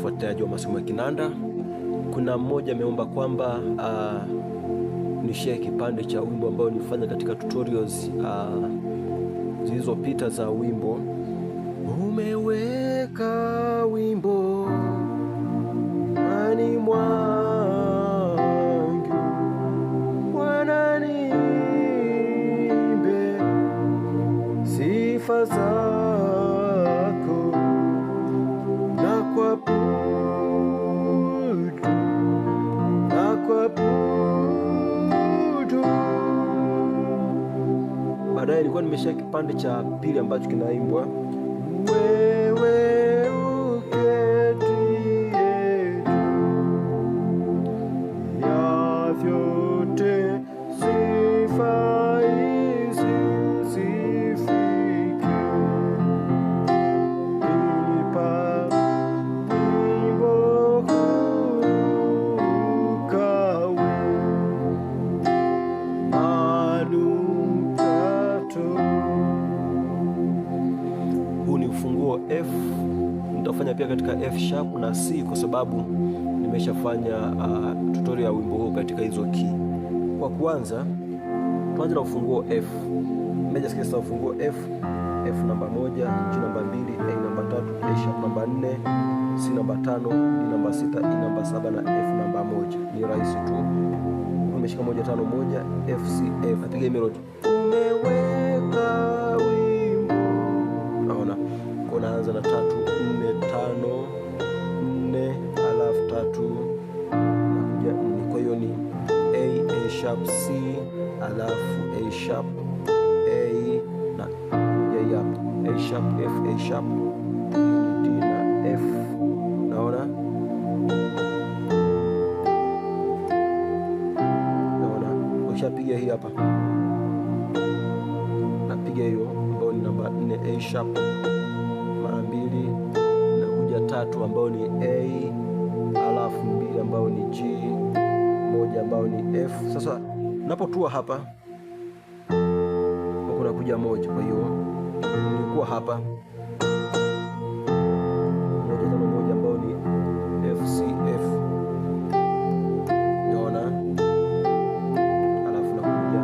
mfuatiliaji wa masomo ya kinanda. Kuna mmoja ameomba kwamba nishare kipande cha wimbo ambao nilifanya katika tutorials zilizopita za wimbo. Umeweka wimbo ndani mwangu, Bwana niimbe sifa zako na kuabudu. Baadaye nilikuwa nimeshia kipande cha pili ambacho kinaimbwa wewe uketie ya vyote, sifa hizi zifike ilipa wimbo ukawe manukato. Huu ni ufunguo F. Nitafanya pia katika F sharp na C kwa sababu nimeshafanya tutorial ya wimbo huu katika hizo key. Kwa kuanza, tuanze na ufunguo F. Major scale ufunguo F, F namba 1, G namba 2, A namba 3, A sharp namba 4, C namba 5, D namba 6, E namba 7 na F namba 1. Ni rahisi tu. Umeshika 1 5 1, F C F. Napiga melody. Umeweka wimbo. Naona. Kwa naanza na 3 4 5 4 alafu 3 nakuja 4. Kwa hiyo ni A sharp C alafu A sharp A na kuja hapa A sharp F A sharp D na F. Naona ukishapiga hii hapa, napiga hiyo ambayo ni namba 4 A sharp mara 2 nakuja 3 ambayo ni A alafu 2 ambayo ni G, 1 ambayo ni F. Sasa napotua hapa huko nakuja 1, kwa hiyo nilikuwa hapa 1 ambayo ni F C F. Naona alafu nakuja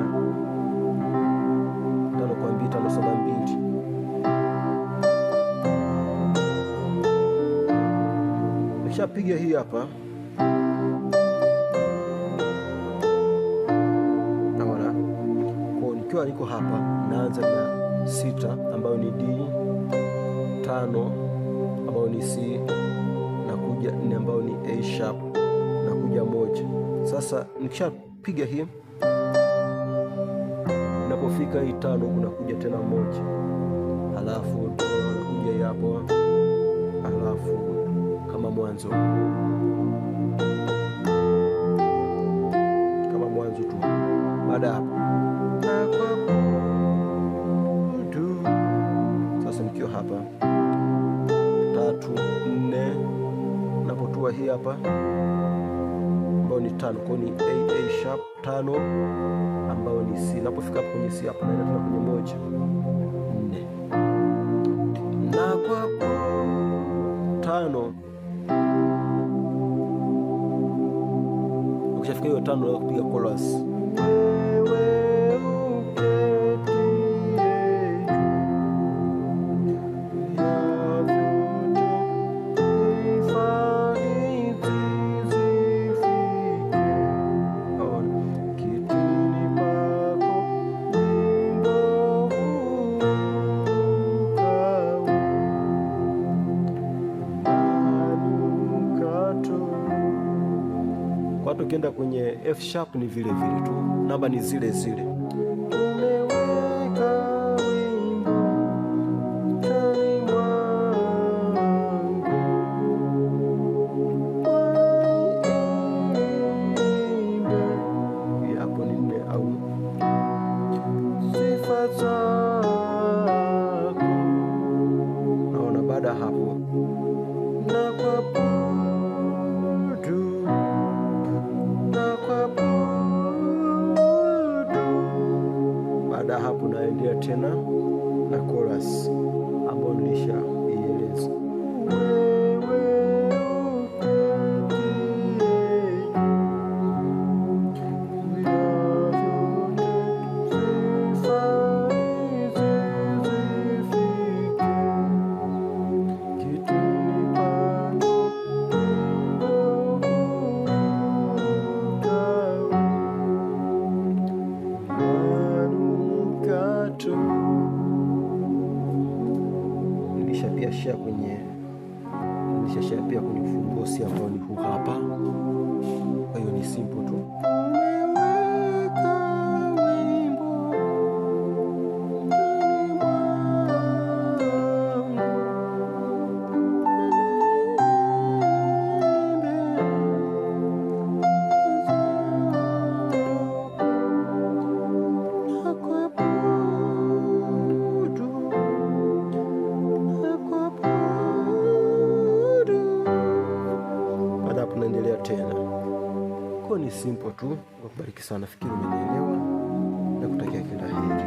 5 kwa 2 5 7 2. Nishapiga hii hapa. Naona kwa nikiwa niko hapa naanza na 6 ambayo ni D, 5 ambayo ni C, nakuja 4 ambayo ni A sharp, nakuja 1. Sasa nikishapiga hii, napofika hii 5 kunakuja tena 1, halafu nakuja hapo, halafu kama mwanzo tu. Baada hapo na kuabudu. Sasa nikiwa hapa 3 4 napotua hii hapa ambayo ni 5, kwa ni A sharp 5 ambayo ni C. Napofika hapo kwenye C hapa naenda tena kwenye 1 4 na kuabudu 5. Ukishafika hiyo 5 na kupiga chorus. Kwa tukienda kwenye F sharp ni vile vile tu, namba ni zile zile. Umeweka wimbo ndani mwangu, niimbe. Hapo ni 4 au sifa zako. Naona baada hapo na kuabudu. Baada hapo naendelea tena na chorus ambayo nilishaieleza. Wewe nilishare pia kwenye ufunguo C ambao ni huu hapa. Kwa hiyo ni simple tu. Naendelea tena. Kwa ni simple tu. Kubariki sana, fikiri umenielewa na kutakia kila heri.